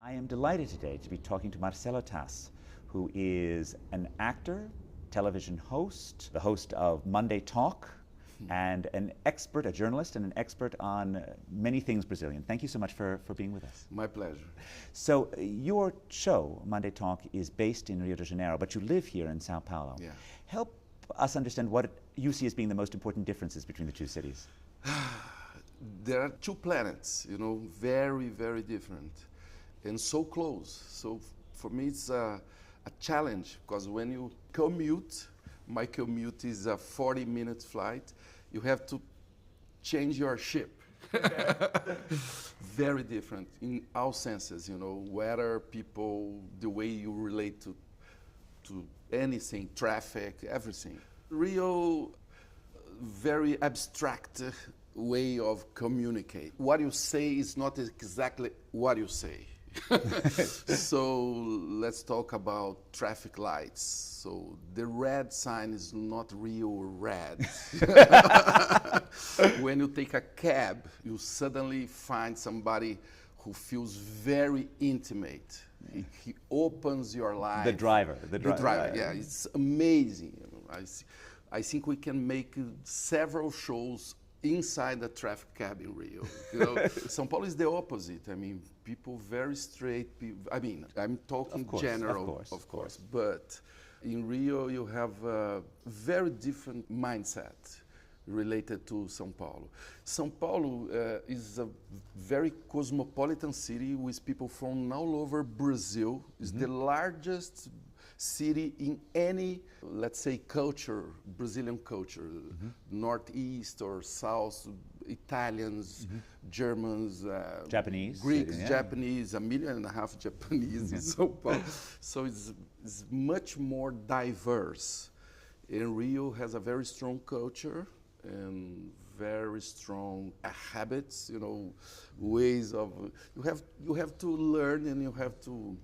I am delighted today to be talking to Marcelo Tas, who is an actor, television host, the host of Monday Talk, and an expert, a journalist, and an expert on many things Brazilian. Thank you so much for being with us. My pleasure. So your show, Monday Talk, is based in Rio de Janeiro, but you live here in Sao Paulo. Yeah. Help us understand what you see as being the most important differences between the two cities. There are two planets, very, very different, and so close. So for me, it's a challenge, because when you commute, my commute is a 40-minute flight, you have to change your ship. Very different in all senses, weather, people, the way you relate to anything, traffic, everything. Rio, very abstract way of communicate. What you say is not exactly what you say. So let's talk about traffic lights. So the red sign is not real red. When you take a cab, you suddenly find somebody who feels very intimate. He opens your life. The driver. Yeah, it's amazing. I think we can make several shows inside the traffic cab in Rio. São Paulo is the opposite. I mean, people very straight. I'm talking general, of course. But in Rio, you have a very different mindset related to São Paulo. São Paulo is a very cosmopolitan city with people from all over Brazil. It's the largest city in any, let's say, culture, Brazilian culture, Northeast or South, Italians, Germans, Japanese, Greeks, Japanese, 1.5 million Japanese in Sao Paulo. So it's much more diverse. And Rio has a very strong culture and very strong habits, ways of, you have to learn, and you have to.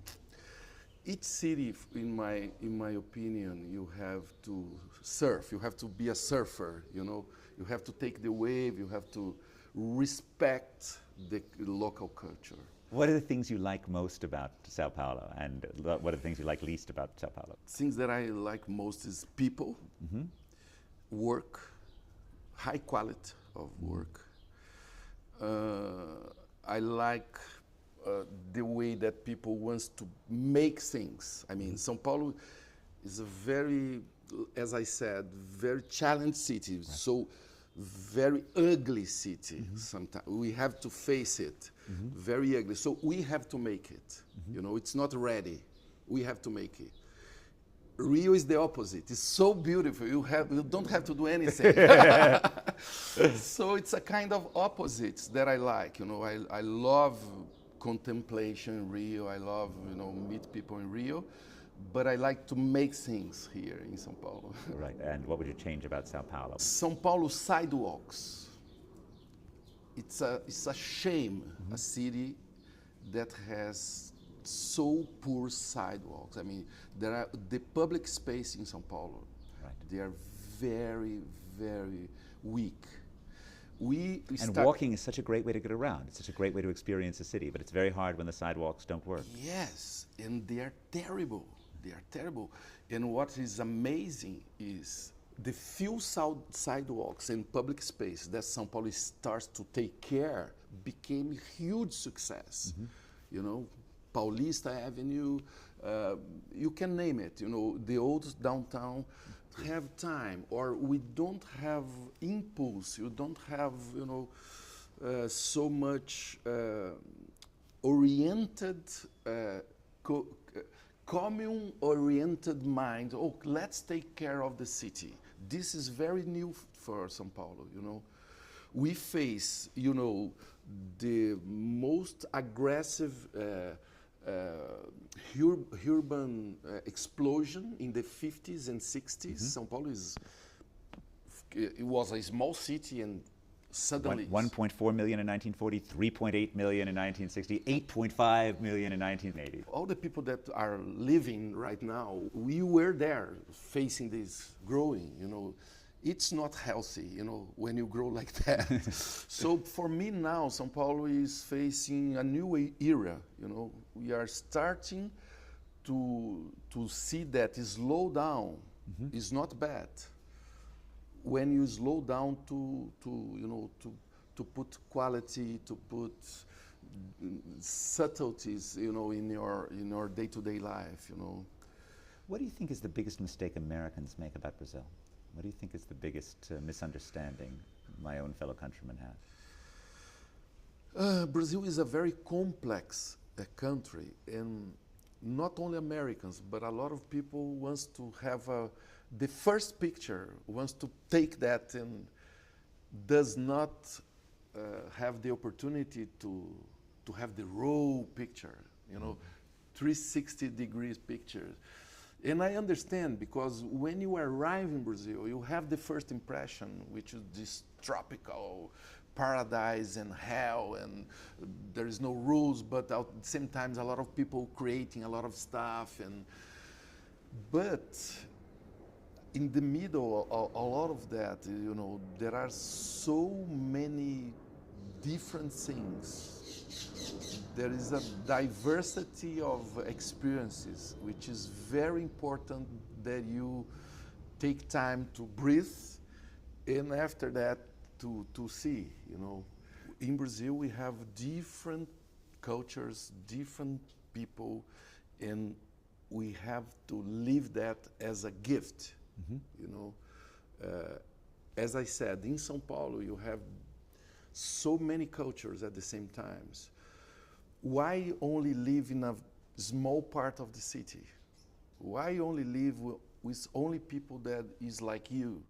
Each city, in my opinion, you have to surf. You have to be a surfer. You have to take the wave. You have to respect the local culture. What are the things you like most about Sao Paulo, and what are the things you like least about Sao Paulo? Things that I like most is people, work, high quality of work. I like the way that people want to make things. I mean, São Paulo is a very, as I said, very challenged city. Right. So very ugly city. Sometimes we have to face it. Very ugly. So we have to make it. It's not ready. We have to make it. Rio is the opposite. It's so beautiful. You don't have to do anything. So it's a kind of opposites that I like. I love contemplation in Rio. I love, meet people in Rio, but I like to make things here in São Paulo. Right, and what would you change about Sao Paulo? São Paulo sidewalks. It's a shame, a city that has so poor sidewalks. I mean, the public space in São Paulo, they are very, very weak. Walking is such a great way to get around. It's such a great way to experience a city, but it's very hard when the sidewalks don't work. Yes, and they are terrible. They are terrible. And what is amazing is the few sidewalks and public space that São Paulo starts to take care became a huge success. Paulista Avenue, you can name it. The old downtown. Have time, or we don't have impulse. You don't have, so much oriented, commune-oriented mind. Oh, let's take care of the city. This is very new for São Paulo. We face, the most aggressive urban explosion in the 50s and 60s. São Paulo it was a small city, and suddenly 1.4 million in 1940, 3.8 million in 1960, 8.5 million in 1980. All the people that are living right now, we were there facing this growing, it's not healthy, you know, when you grow like that. So for me now, Sao Paulo is facing a new era, you know. We are starting to see that slow down is not bad. When you slow down to you know, to put quality, to put subtleties, you know, in your day-to-day life, you know. What do you think is the biggest mistake Americans make about Brazil? What do you think is the biggest misunderstanding my own fellow countrymen have? Brazil is a very complex country, and not only Americans, but a lot of people wants to have the first picture, wants to take that and does not have the opportunity to have the raw picture, you know, 360 degrees picture. And I understand, because when you arrive in Brazil, you have the first impression, which is this tropical paradise and hell, and there is no rules, but at the same time, a lot of people creating a lot of stuff. But in the middle of a lot of that, you know, there are so many different things. There is a diversity of experiences, which is very important that you take time to breathe, and after that to see, you know. In Brazil, we have different cultures, different people, and we have to live that as a gift, you know. As I said, in Sao Paulo, you have so many cultures at the same time. Why only live in a small part of the city? Why only live with only people that is like you?